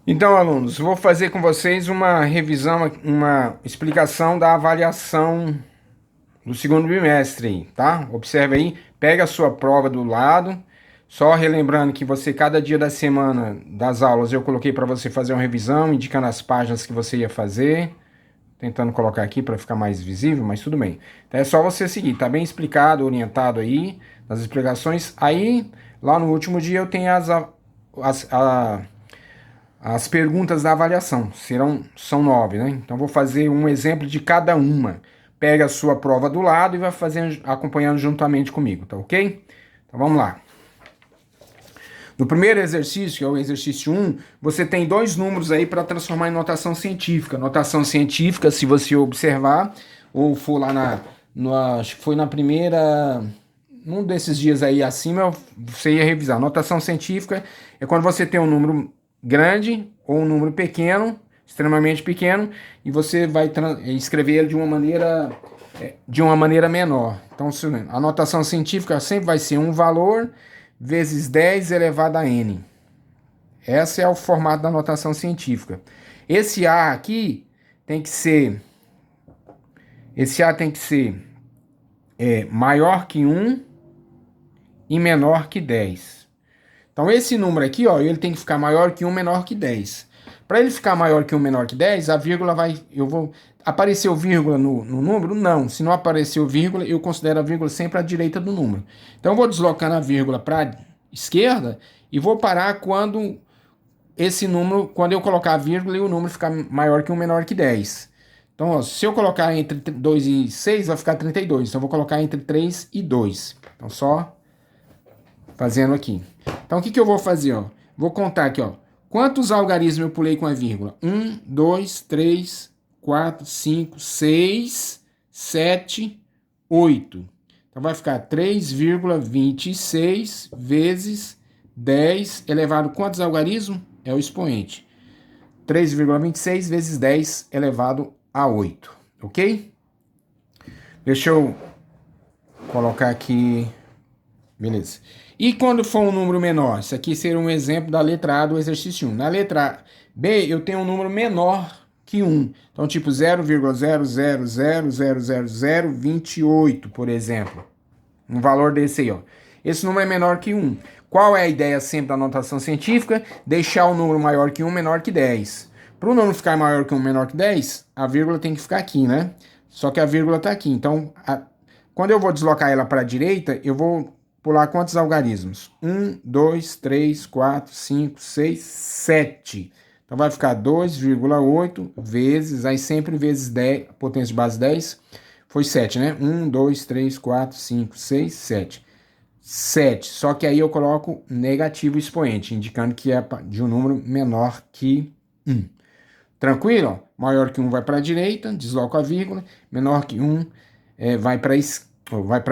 Então, alunos, vou fazer com vocês uma revisão, uma explicação da avaliação do segundo bimestre, aí, tá? Observe aí, pega a sua prova do lado, só relembrando que você, cada dia da semana das aulas, eu coloquei para você fazer uma revisão, indicando as páginas que você ia fazer, tentando colocar aqui para ficar mais visível, mas tudo bem. Então é só você seguir, tá bem explicado, orientado aí, nas explicações. Aí, lá no último dia, eu tenho as perguntas da avaliação são 9, né? Então vou fazer um exemplo de cada uma. Pega a sua prova do lado e vai fazendo, acompanhando juntamente comigo, tá ok? Então vamos lá. No primeiro exercício, que é o exercício 1, você tem dois números aí para transformar em notação científica. Notação científica, se você observar, ou for lá acho que foi na primeira, num desses dias aí acima, você ia revisar. Notação científica é quando você tem um número grande ou um número pequeno, extremamente pequeno, e você vai escrever ele de uma maneira menor. Então, a notação científica sempre vai ser um valor vezes 10 elevado a n. Esse é o formato da notação científica. Esse A aqui tem que ser, esse A tem que ser maior que 1 e menor que 10. Então esse número aqui, ó, ele tem que ficar maior que 1, menor que 10. Para ele ficar maior que 1, menor que 10, a vírgula apareceu vírgula no número? Não. Se não apareceu vírgula, eu considero a vírgula sempre à direita do número. Então eu vou deslocando a vírgula para a esquerda e vou parar quando esse número, quando eu colocar a vírgula e o número ficar maior que 1, menor que 10. Então, ó, se eu colocar entre 2 e 6, vai ficar 32. Então eu vou colocar entre 3 e 2. Então só fazendo aqui. Então o que eu vou fazer? Ó? Vou contar aqui, ó. Quantos algarismos eu pulei com a vírgula? 1, 2, 3, 4, 5, 6, 7, 8. Então vai ficar 3,26 vezes 10 elevado a quantos algarismos? É o expoente. 3,26 vezes 10 elevado a 8. Ok? Deixa eu colocar aqui. Beleza. E quando for um número menor? Isso aqui seria um exemplo da letra A do exercício 1. Na letra B, eu tenho um número menor que 1. Então, tipo 0,0000028, por exemplo. Um valor desse aí, ó. Esse número é menor que 1. Qual é a ideia sempre da notação científica? Deixar o número maior que 1, menor que 10. Para o número ficar maior que 1, menor que 10, a vírgula tem que ficar aqui, né? Só que a vírgula está aqui. Então, quando eu vou deslocar ela para a direita, eu vou pular quantos algarismos? 1, 2, 3, 4, 5, 6, 7. Então vai ficar 2,8 vezes, aí sempre vezes 10, potência de base 10, foi 7, né? 1, 2, 3, 4, 5, 6, 7. 7. Só que aí eu coloco negativo expoente, indicando que é de um número menor que 1. Tranquilo? Maior que 1 vai para a direita, desloco a vírgula. Menor que 1 vai para a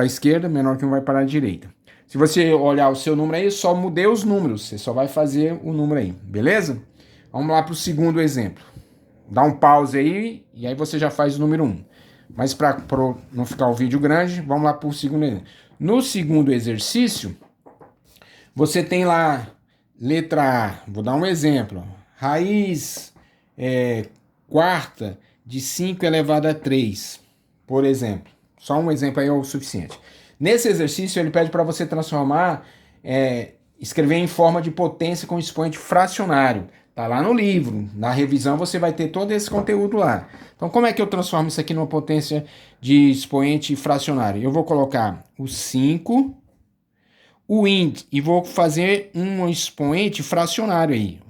esquerda, menor que 1 vai para a direita. Se você olhar o seu número aí, eu só mudei os números. Você só vai fazer o número aí, beleza? Vamos lá para o segundo exemplo. Dá um pause aí e aí você já faz o número 1. Mas para não ficar o vídeo grande, vamos lá para o segundo exemplo. No segundo exercício, você tem lá letra A. Vou dar um exemplo. Raiz quarta de 5 elevado a 3, por exemplo. Só um exemplo aí é o suficiente. Nesse exercício, ele pede para você transformar, escrever em forma de potência com expoente fracionário. Tá lá no livro. Na revisão você vai ter todo esse conteúdo lá. Então, como é que eu transformo isso aqui numa potência de expoente fracionário? Eu vou colocar o 5, o índice, e vou fazer um expoente fracionário aí.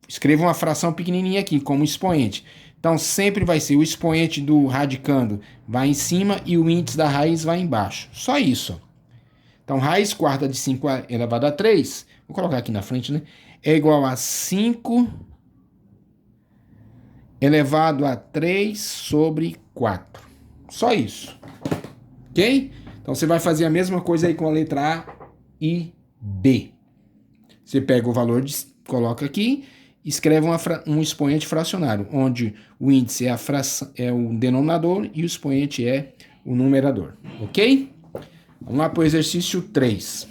Escreva uma fração pequenininha aqui como expoente. Então, sempre vai ser o expoente do radicando vai em cima e o índice da raiz vai embaixo. Só isso. Então, raiz quarta de 5 elevado a 3, vou colocar aqui na frente, né? É igual a 5 elevado a 3 sobre 4. Só isso. Ok? Então, você vai fazer a mesma coisa aí com a letra A e B. Você pega o valor, coloca aqui, escreve um expoente fracionário, onde o índice é o denominador e o expoente é o numerador. Ok? Vamos lá para o exercício 3.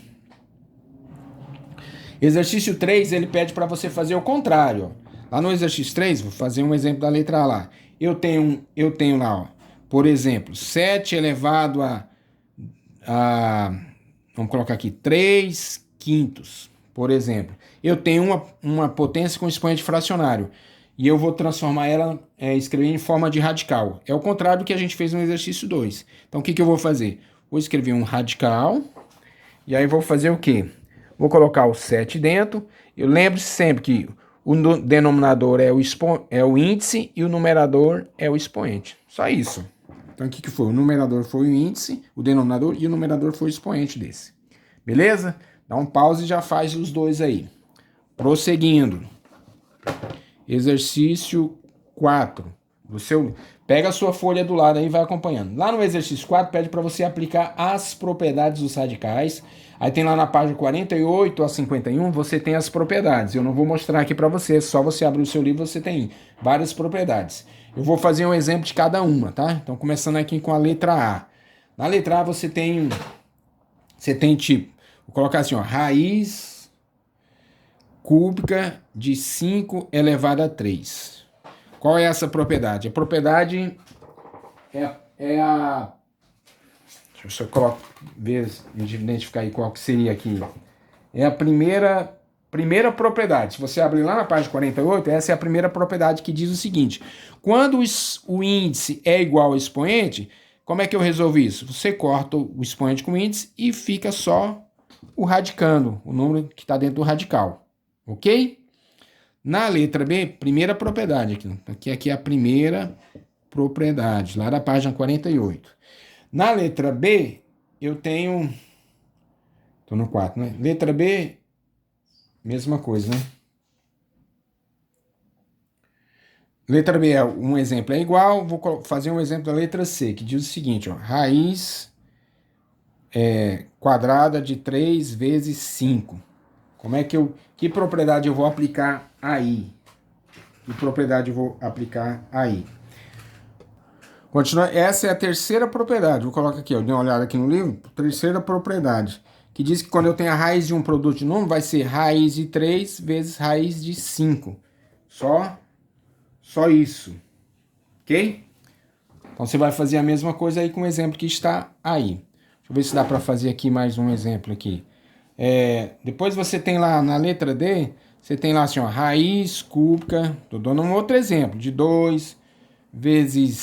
Exercício 3, ele pede para você fazer o contrário. Ó. Lá no exercício 3, vou fazer um exemplo da letra A lá. Eu tenho lá, ó, por exemplo, 7 elevado a vamos colocar aqui, 3 quintos, por exemplo. Eu tenho uma potência com expoente fracionário. E eu vou transformar ela, escrever em forma de radical. É o contrário do que a gente fez no exercício 2. Então, o que eu vou fazer? Vou escrever um radical. E aí vou fazer o quê? Vou colocar o 7 dentro. Eu lembre-se sempre que o denominador é o índice e o numerador é o expoente. Só isso. Então, o que foi? O numerador foi o índice, o denominador, e o numerador foi o expoente desse. Beleza? Dá um pause e já faz os dois aí. Prosseguindo. Exercício 4. Pega a sua folha do lado aí e vai acompanhando. Lá no exercício 4 pede para você aplicar as propriedades dos radicais. Aí tem lá na página 48 a 51, você tem as propriedades. Eu não vou mostrar aqui para você, só você abrir o seu livro, você tem várias propriedades. Eu vou fazer um exemplo de cada uma, tá? Então, começando aqui com a letra A. Na letra A você tem tipo, vou colocar assim, ó, raiz cúbica de 5 elevado a 3. Qual é essa propriedade? A propriedade é a... Deixa eu só identificar aí qual que seria aqui. É a primeira propriedade. Se você abrir lá na página 48, essa é a primeira propriedade que diz o seguinte. Quando o índice é igual ao expoente, como é que eu resolvo isso? Você corta o expoente com o índice e fica só o radicando, o número que está dentro do radical. Ok? Na letra B, primeira propriedade. Aqui é a primeira propriedade, lá da página 48. Na letra B, eu tenho... Estou no 4, né? Letra B, mesma coisa, né? Letra B, um exemplo é igual. Vou fazer um exemplo da letra C, que diz o seguinte, ó. Raiz quadrada de 3 vezes 5. Como é que propriedade eu vou aplicar aí? Que propriedade eu vou aplicar aí? Continua. Essa é a terceira propriedade. Vou colocar aqui, ó. Dê uma olhada aqui no livro. Terceira propriedade. Que diz que quando eu tenho a raiz de um produto de número, vai ser raiz de 3 vezes raiz de 5. Só isso. Ok? Então você vai fazer a mesma coisa aí com o exemplo que está aí. Deixa eu ver se dá para fazer aqui mais um exemplo aqui. Depois você tem lá na letra D, você tem lá assim, ó, raiz cúbica. Estou dando um outro exemplo. De 2 vezes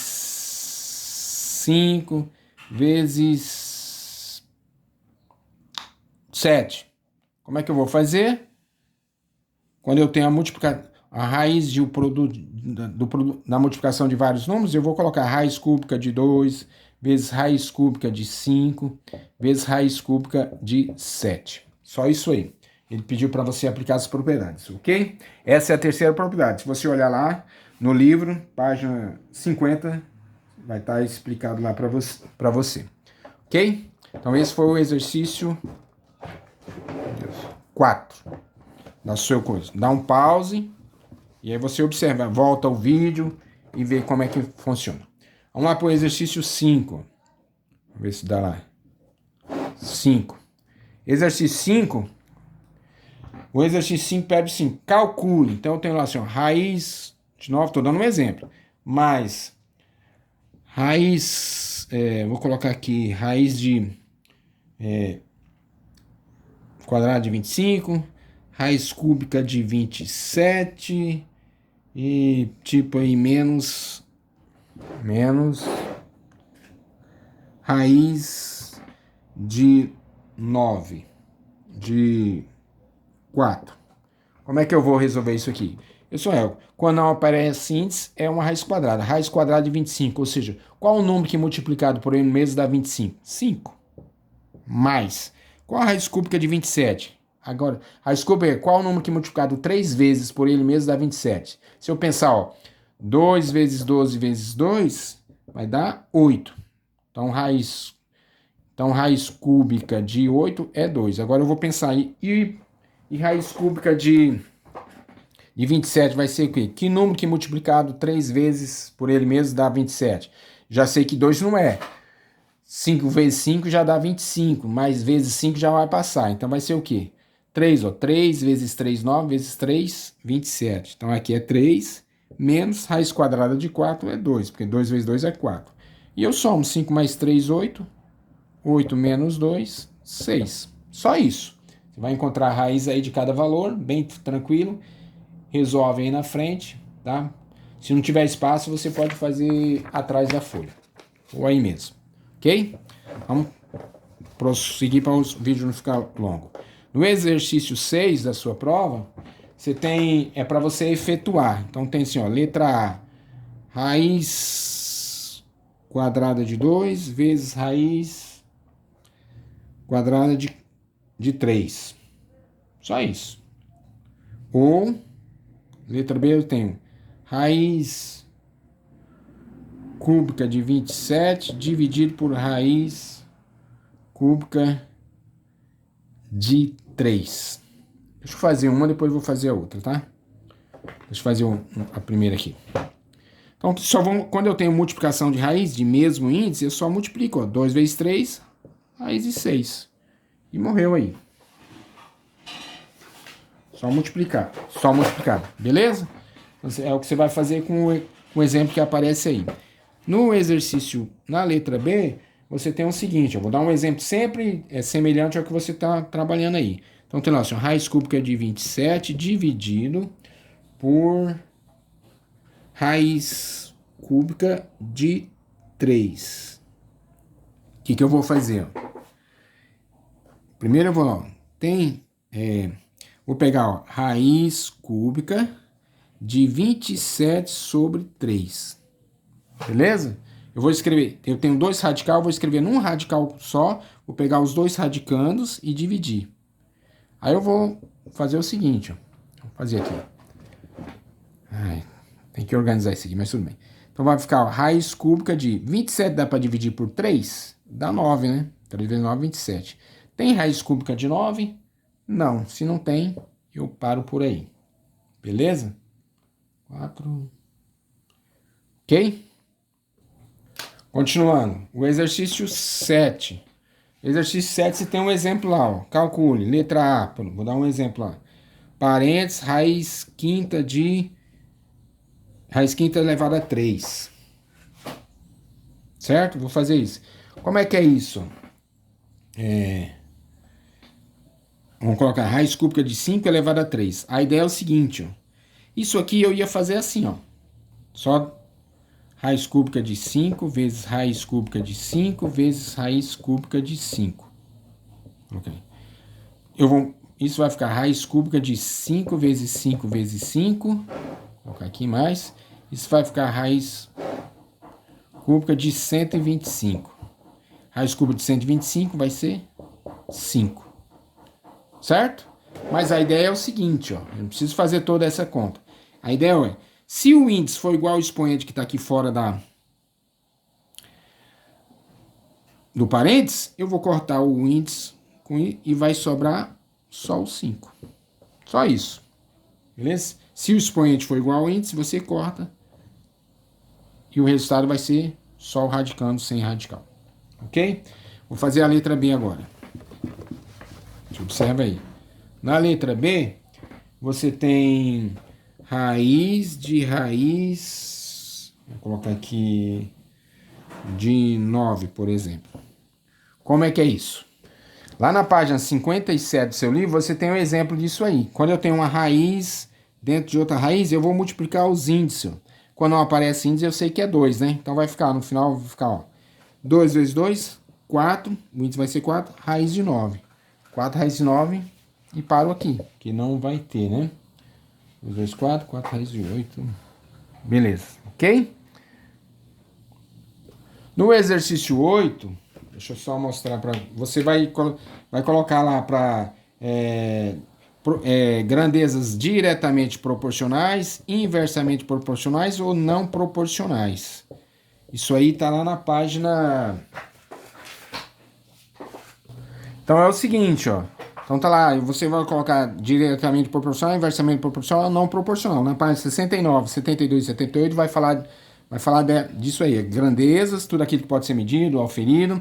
5 vezes 7. Como é que eu vou fazer? Quando eu tenho a raiz de da multiplicação de vários números, eu vou colocar raiz cúbica de 2 vezes raiz cúbica de 5 vezes raiz cúbica de 7. Só isso aí. Ele pediu para você aplicar as propriedades, ok? Essa é a terceira propriedade. Se você olhar lá no livro, página 50, vai estar explicado lá para você. Ok? Então esse foi o exercício 4 da sua coisa. Dá um pause e aí você observa, volta o vídeo e vê como é que funciona. Vamos lá para o exercício 5. Vamos ver se dá lá. 5. Exercício 5. O exercício 5 pede assim, calcule. Então eu tenho lá assim, ó, raiz, de novo, estou dando um exemplo, mais raiz, vou colocar aqui, raiz de quadrado de 25, raiz cúbica de 27 e tipo aí menos raiz de 9, de 4. Como é que eu vou resolver isso aqui? Quando não aparece índice, é uma raiz quadrada. Raiz quadrada de 25, ou seja, qual o número que multiplicado por ele mesmo dá 25? 5. Mais. Qual a raiz cúbica de 27? Agora, raiz cúbica é qual o número que multiplicado 3 vezes por ele mesmo dá 27? Se eu pensar, ó, 2 vezes 12 vezes 2, vai dar 8. Então, raiz cúbica de 8 é 2. Agora eu vou pensar aí, e raiz cúbica de 27 vai ser o quê? Que número que multiplicado 3 vezes por ele mesmo dá 27? Já sei que 2 não é. 5 vezes 5 já dá 25, mais vezes 5 já vai passar. Então vai ser o quê? 3, ó. 3 vezes 3, 9, vezes 3, 27. Então aqui é 3, menos raiz quadrada de 4 é 2, porque 2 vezes 2 é 4. E eu somo 5 mais 3, 8. 8 menos 2, 6. Só isso. Você vai encontrar a raiz aí de cada valor, bem tranquilo. Resolve aí na frente, tá? Se não tiver espaço, você pode fazer atrás da folha. Ou aí mesmo. Ok? Vamos prosseguir para o vídeo não ficar longo. No exercício 6 da sua prova, você tem, é para você efetuar. Então tem assim, ó, letra A, raiz quadrada de 2 vezes raiz quadrada de 3. Só isso. Ou, letra B, eu tenho raiz cúbica de 27 dividido por raiz cúbica de 3. Deixa eu fazer uma, depois eu vou fazer a outra, tá? Deixa eu fazer a primeira aqui. Então, quando eu tenho multiplicação de raiz de mesmo índice, eu só multiplico, ó, 2 vezes 3, raiz de 6. E morreu aí. Só multiplicar, beleza? É o que você vai fazer com o exemplo que aparece aí. No exercício, na letra B, você tem o seguinte, eu vou dar um exemplo sempre semelhante ao que você está trabalhando aí. Então tem lá, assim, raiz cúbica de 27 dividido por raiz cúbica de 3. O que eu vou fazer? Primeiro eu vou, vou pegar, ó, raiz cúbica de 27 sobre 3. Beleza? Eu vou escrever, eu tenho 2 radical, vou escrever num radical só, vou pegar os 2 radicandos e dividir. Aí eu vou fazer o seguinte, ó. Vou fazer aqui. Ai, tem que organizar isso aqui, mas tudo bem. Então vai ficar, ó, raiz cúbica de 27 dá para dividir por 3? Dá 9, né? 3 vezes 9, 27. Tem raiz cúbica de 9? Não. Se não tem, eu paro por aí. Beleza? 4. Ok? Continuando. O exercício 7. Exercício 7, você tem um exemplo lá, ó. Calcule. Letra A. Vou dar um exemplo lá. Parênteses, raiz quinta elevada a 3. Certo? Vou fazer isso. Como é que é isso? Vamos colocar raiz cúbica de 5 elevado a 3. A ideia é o seguinte, ó. Isso aqui eu ia fazer assim, ó. Só raiz cúbica de 5 vezes raiz cúbica de 5 vezes raiz cúbica de 5. Ok. Isso vai ficar raiz cúbica de 5 vezes 5 vezes 5. Vou colocar aqui mais. Isso vai ficar raiz cúbica de 125. Raiz cúbica de 125 vai ser 5. Certo? Mas a ideia é o seguinte, ó. Eu não preciso fazer toda essa conta. A ideia é, se o índice for igual ao expoente que está aqui fora do parênteses, eu vou cortar o índice e vai sobrar só o 5. Só isso. Beleza? Se o expoente for igual ao índice, você corta. E o resultado vai ser só o radicando sem radical. Ok? Vou fazer a letra B agora. Observa aí. Na letra B, você tem raiz de raiz. Vou colocar aqui de 9, por exemplo. Como é que é isso? Lá na página 57 do seu livro, você tem um exemplo disso aí. Quando eu tenho uma raiz dentro de outra raiz, eu vou multiplicar os índices. Quando não aparece índice, eu sei que é 2, né? Então vai ficar, no final, vai ficar, ó, 2 vezes 2, 4. O índice vai ser 4, raiz de 9. 4 raiz de 9 e paro aqui, que não vai ter, né? 2 vezes 4, 4 raiz de 8. Beleza, ok? No exercício 8, deixa eu só mostrar para você. Vai colocar lá para grandezas diretamente proporcionais, inversamente proporcionais ou não proporcionais. Isso aí tá lá na página. Então é o seguinte, ó. Então tá lá, você vai colocar diretamente proporcional, inversamente proporcional ou não proporcional. Na página 69, 72 e 78 vai falar disso aí. Grandezas, tudo aquilo que pode ser medido, auferido.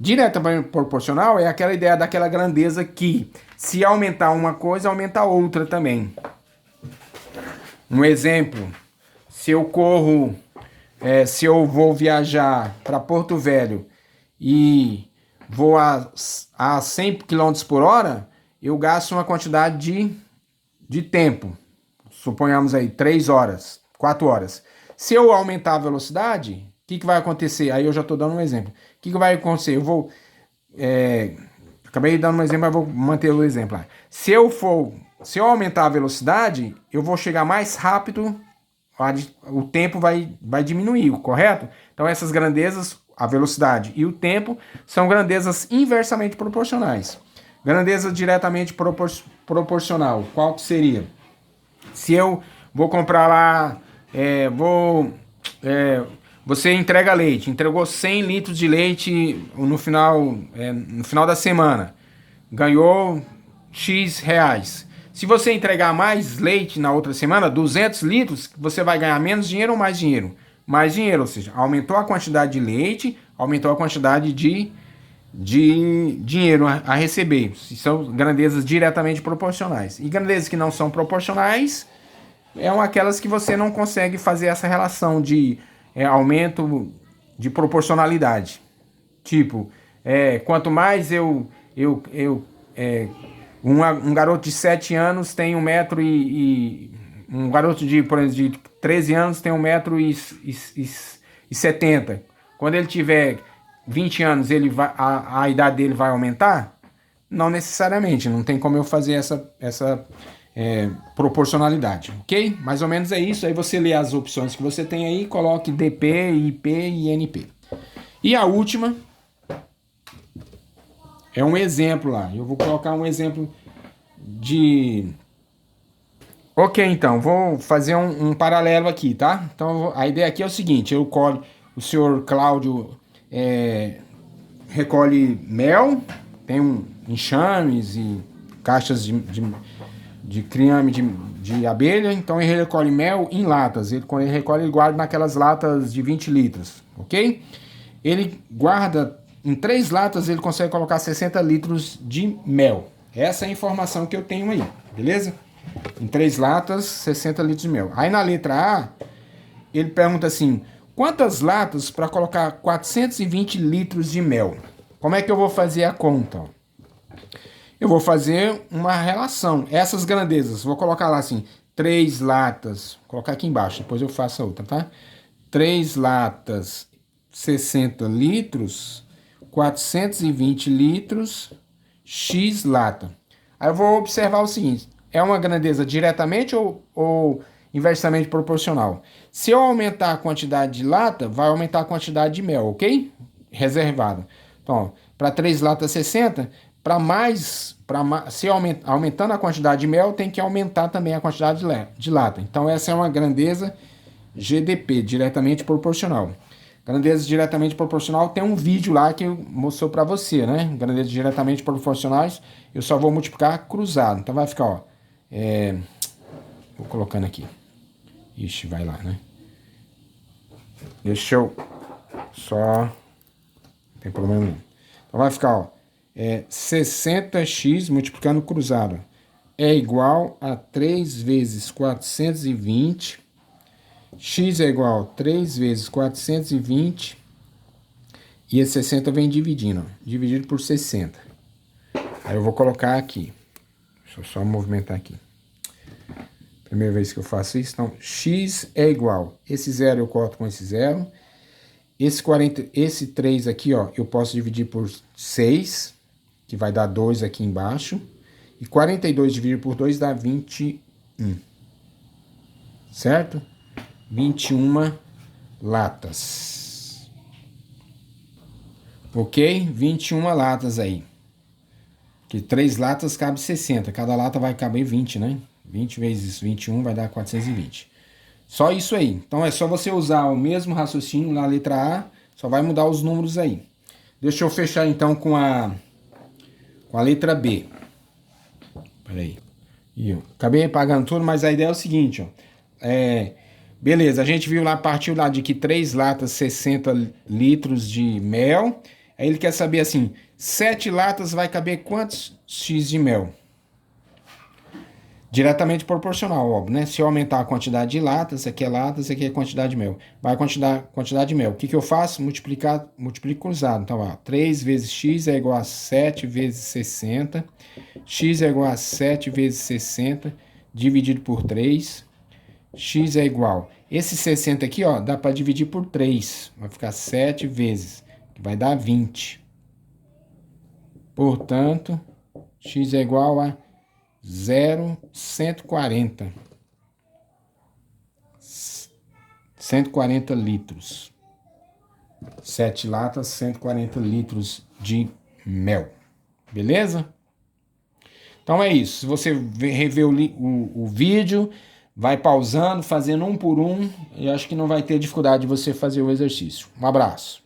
Diretamente proporcional é aquela ideia daquela grandeza que, se aumentar uma coisa, aumenta a outra também. Um exemplo, se eu corro, se eu vou viajar para Porto Velho e vou a 100 km por hora, eu gasto uma quantidade de tempo. Suponhamos aí 3 horas, 4 horas. Se eu aumentar a velocidade, o que vai acontecer? Aí eu já estou dando um exemplo. O que vai acontecer? Eu vou... acabei dando um exemplo, mas vou manter o exemplo lá. Se eu aumentar a velocidade, eu vou chegar mais rápido, o tempo vai diminuir, correto? Então essas grandezas, a velocidade e o tempo, são grandezas inversamente proporcionais. Grandeza diretamente proporcional, qual que seria? Se eu vou comprar lá, você entrega leite, entregou 100 litros de leite no final da semana, ganhou X reais. Se você entregar mais leite na outra semana, 200 litros, você vai ganhar menos dinheiro ou mais dinheiro? Mais dinheiro, ou seja, aumentou a quantidade de leite, aumentou a quantidade de dinheiro a receber. São grandezas diretamente proporcionais. E grandezas que não são proporcionais são aquelas que você não consegue fazer essa relação de aumento de proporcionalidade. Tipo, quanto mais um garoto de 7 anos tem 1 metro um garoto por exemplo, de 13 anos tem 1,70 m. Quando ele tiver 20 anos, a idade dele vai aumentar? Não necessariamente, não tem como eu fazer essa proporcionalidade, ok? Mais ou menos é isso. Aí você lê as opções que você tem aí, coloque DP, IP e NP. E a última é um exemplo lá. Eu vou colocar um exemplo de... Ok, então, vou fazer um paralelo aqui, tá? Então, a ideia aqui é o seguinte, o senhor Cláudio recolhe mel, tem enxames e caixas de creme de abelha, então ele recolhe mel em latas. Quando ele recolhe, ele guarda naquelas latas de 20 litros, ok? Ele guarda, em 3 latas, ele consegue colocar 60 litros de mel. Essa é a informação que eu tenho aí, beleza? Em 3 latas, 60 litros de mel. Aí na letra A, ele pergunta assim, quantas latas para colocar 420 litros de mel? Como é que eu vou fazer a conta? Eu vou fazer uma relação. Essas grandezas, vou colocar lá assim, 3 latas, vou colocar aqui embaixo, depois eu faço a outra, tá? 3 latas, 60 litros, 420 litros, X lata. Aí eu vou observar o seguinte, é uma grandeza diretamente ou inversamente proporcional? Se eu aumentar a quantidade de lata, vai aumentar a quantidade de mel, ok? Reservado. Então, para 3 latas 60, aumentando a quantidade de mel, tem que aumentar também a quantidade de lata. Então, essa é uma grandeza GDP, diretamente proporcional. Grandeza diretamente proporcional, tem um vídeo lá que mostrou para você, né? Grandezas diretamente proporcionais, eu só vou multiplicar cruzado. Então vai ficar, ó. Vou colocando aqui. Ixi, vai lá, né? Deixa eu só... Não tem problema nenhum. Então vai ficar, ó. 60x multiplicando cruzado é igual a 3 vezes 420. X é igual a 3 vezes 420. E esse 60 vem dividindo, ó, dividido por 60. Aí eu vou colocar aqui. Deixa eu só movimentar aqui. Primeira vez que eu faço isso. Então, x é igual. Esse 0 eu corto com esse 0. Esse 3 aqui, ó, eu posso dividir por 6, que vai dar 2 aqui embaixo. E 42 dividido por 2 dá 21. Certo? 21 latas. Ok? 21 latas aí. Que 3 latas cabe 60. Cada lata vai caber 20, né? 20 vezes 21 vai dar 420. Só isso aí. Então é só você usar o mesmo raciocínio na letra A. Só vai mudar os números aí. Deixa eu fechar então com a letra B. Peraí. Acabei apagando tudo, mas a ideia é o seguinte, ó. Beleza, a gente viu lá, partiu lá de que 3 latas 60 litros de mel Aí ele quer saber assim, 7 latas vai caber quantos X de mel? Diretamente proporcional, óbvio, né? Se eu aumentar a quantidade de latas, aqui é latas, aqui é quantidade de mel. Vai a quantidade de mel. O que eu faço? Multiplico cruzado. Então, ó, 3 vezes x é igual a 7 vezes 60. X é igual a 7 vezes 60, dividido por 3. X é igual. Esse 60 aqui, ó, dá para dividir por 3. Vai ficar 7 vezes, que vai dar 20. Portanto, x é igual a 0,140. 140 litros. 7 latas, 140 litros de mel. Beleza? Então é isso. Se você rever o vídeo, vai pausando, fazendo um por um, eu acho que não vai ter dificuldade de você fazer o exercício. Um abraço.